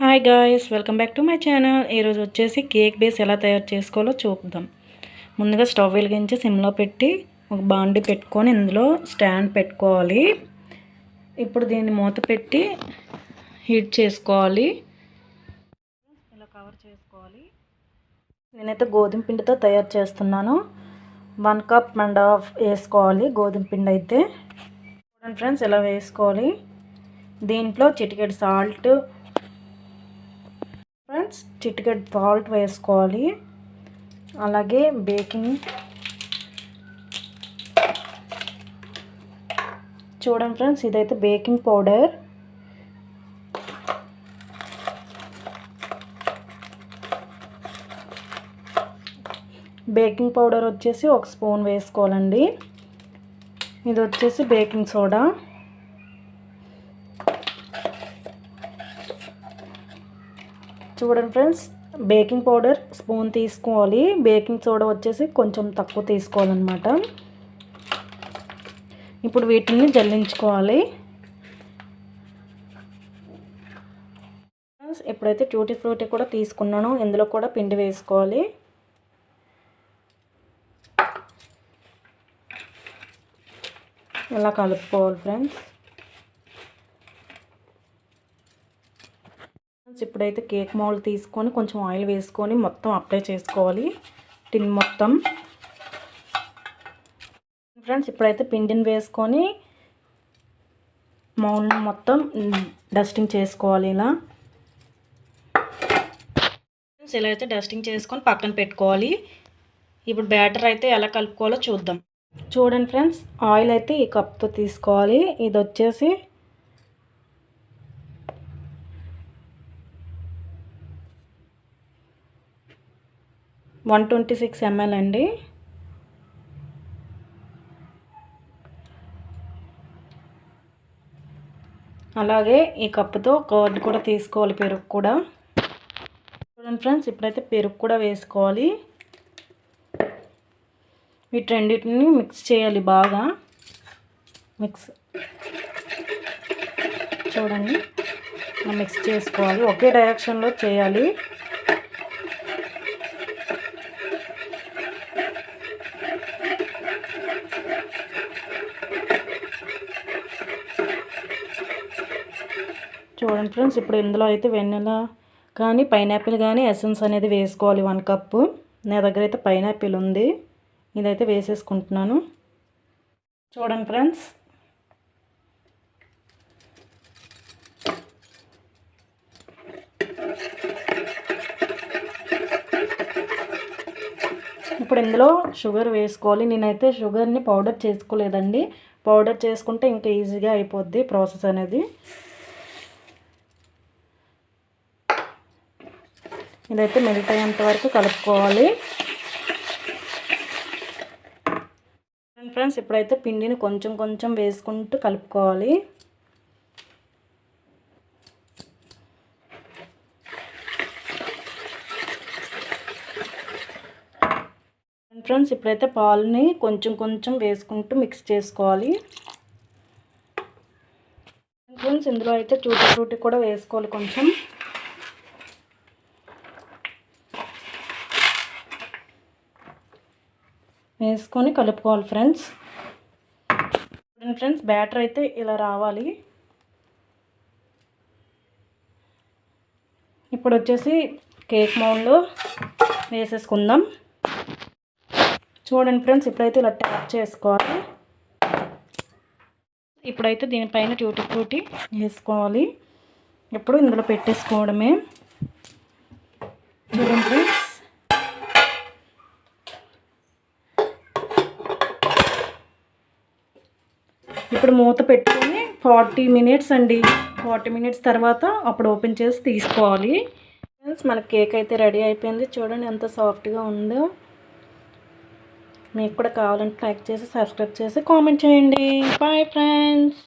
Hi guys, welcome back to my channel. ఈరోజు వచ్చేసి cake base ఎలా తయారు చేసుకోవాలో చూద్దాం. ముందుగా స్టవ్ వెలిగించి సిమ్లో పెట్టి ఒక బాండి పెట్టుకొని ఇందులో స్టాండ్ పెట్టుకోవాలి. ఇప్పుడు దీన్ని మూత పెట్టి హీట్ చేసుకోవాలి. ఇలా కవర్ చేసుకోవాలి. నేనైతే గోధుమ పిండితో తయారు చేస్తున్నాను. 1 కప్ అండ్ హాఫ్ వేసుకోవాలి గోధుమ పిండి అయితే. చూడండి ఫ్రెండ్స్, ఇలా వేసుకోవాలి. దీంట్లో చిటికెడు సాల్ట్ చిటికెడు సాల్ట్ వేసుకోవాలి. అలాగే చూడండి ఫ్రెండ్స్, ఇదైతే బేకింగ్ పౌడర్. బేకింగ్ పౌడర్ వచ్చేసి 1 స్పూన్ వేసుకోవాలండి. ఇది వచ్చేసి బేకింగ్ సోడా. చూడండి ఫ్రెండ్స్, బేకింగ్ పౌడర్ స్పూన్ తీసుకోవాలి. బేకింగ్ సోడా వచ్చేసి కొంచెం తక్కువ తీసుకోవాలన్నమాట. ఇప్పుడు వీటిని జల్లించుకోవాలి. ఎప్పుడైతే ట్యూటీ ఫ్రూటీ కూడా తీసుకున్నానో ఇందులో కూడా పిండి వేసుకోవాలి. ఇలా కలుపుకోవాలి ఫ్రెండ్స్. ఇప్పుడైతే కేక్ మౌల్డ్ తీసుకొని కొంచెం ఆయిల్ వేసుకొని మొత్తం అప్లై చేసుకోవాలి టిన్ మొత్తం. ఫ్రెండ్స్, ఇప్పుడైతే పిండిని వేసుకొని మౌల్డ్ మొత్తం డస్టింగ్ చేసుకోవాలి. ఇలా అయితే డస్టింగ్ చేసుకొని పక్కన పెట్టుకోవాలి. ఇప్పుడు బ్యాటర్ అయితే ఎలా కలుపుకోవాలో చూద్దాం. చూడండి ఫ్రెండ్స్, ఆయిల్ అయితే ఈ కప్తో తీసుకోవాలి. ఇది వచ్చేసి 126 ml అండి. అలాగే ఈ కప్పుతో కర్డ్ కూడా తీసుకోవాలి, పెరుగు కూడా. చూడండి ఫ్రెండ్స్, ఇప్పుడైతే పెరుగు కూడా వేసుకోవాలి. వీటి రెండింటిని మిక్స్ చేయాలి బాగా. చూడండి, మిక్స్ చేసుకోవాలి. ఒకే డైరెక్షన్లో చేయాలి. చూడండి ఫ్రెండ్స్, ఇప్పుడు ఇందులో అయితే వెన్నెలా కానీ పైనాపిల్ కానీ ఎసెన్స్ అనేది వేసుకోవాలి. 1 కప్పు. నా దగ్గర అయితే పైనాపిల్ ఉంది. ఇదైతే వేసేసుకుంటున్నాను. చూడండి ఫ్రెండ్స్, ఇప్పుడు ఇందులో షుగర్ వేసుకోవాలి. నేనైతే షుగర్ని పౌడర్ చేసుకోలేదండి. పౌడర్ చేసుకుంటే ఇంకా ఈజీగా అయిపోద్ది ప్రాసెస్ అనేది. ఇదైతే మెల్ట్ అయ్యేంత వరకు కలుపుకోవాలి. ఫ్రెండ్స్, ఇప్పుడైతే పిండిని కొంచెం కొంచెం వేసుకుంటూ కలుపుకోవాలి. ఫ్రెండ్స్, ఇప్పుడైతే పాలని కొంచెం కొంచెం వేసుకుంటూ మిక్స్ చేసుకోవాలి. ఫ్రెండ్స్, ఇందులో అయితే టూటీ ఫ్రూటీ కూడా వేసుకోవాలి. కొంచెం వేసుకొని కలుపుకోవాలి ఫ్రెండ్స్. ఫ్రెండ్స్, బ్యాటర్ అయితే ఇలా రావాలి. ఇప్పుడు వచ్చేసి కేక్ మౌల్డ్లో వేసేసుకుందాం. చూడండి ఫ్రెండ్స్, ఇప్పుడైతే ఇలా ట్యాప్ చేసుకోవాలి. ఇప్పుడైతే దీనిపైన ట్యూటీ ఫ్రూటీ వేసుకోవాలి. ఇప్పుడు ఇందులో పెట్టేసుకోవడమే. చూడండి ఫ్రెండ్స్, ఇప్పుడు మూత పెట్టుకొని 40 మినిట్స్ అండి. 40 మినిట్స్ తర్వాత అప్పుడు ఓపెన్ చేసి తీసుకోవాలి. ఫ్రెండ్స్, మన కేక్ అయితే రెడీ అయిపోయింది. చూడండి ఎంత సాఫ్ట్గా ఉందో. మీకు కూడా కావాలంటే లైక్ చేసి సబ్స్క్రైబ్ చేసి కామెంట్ చేయండి. Bye friends.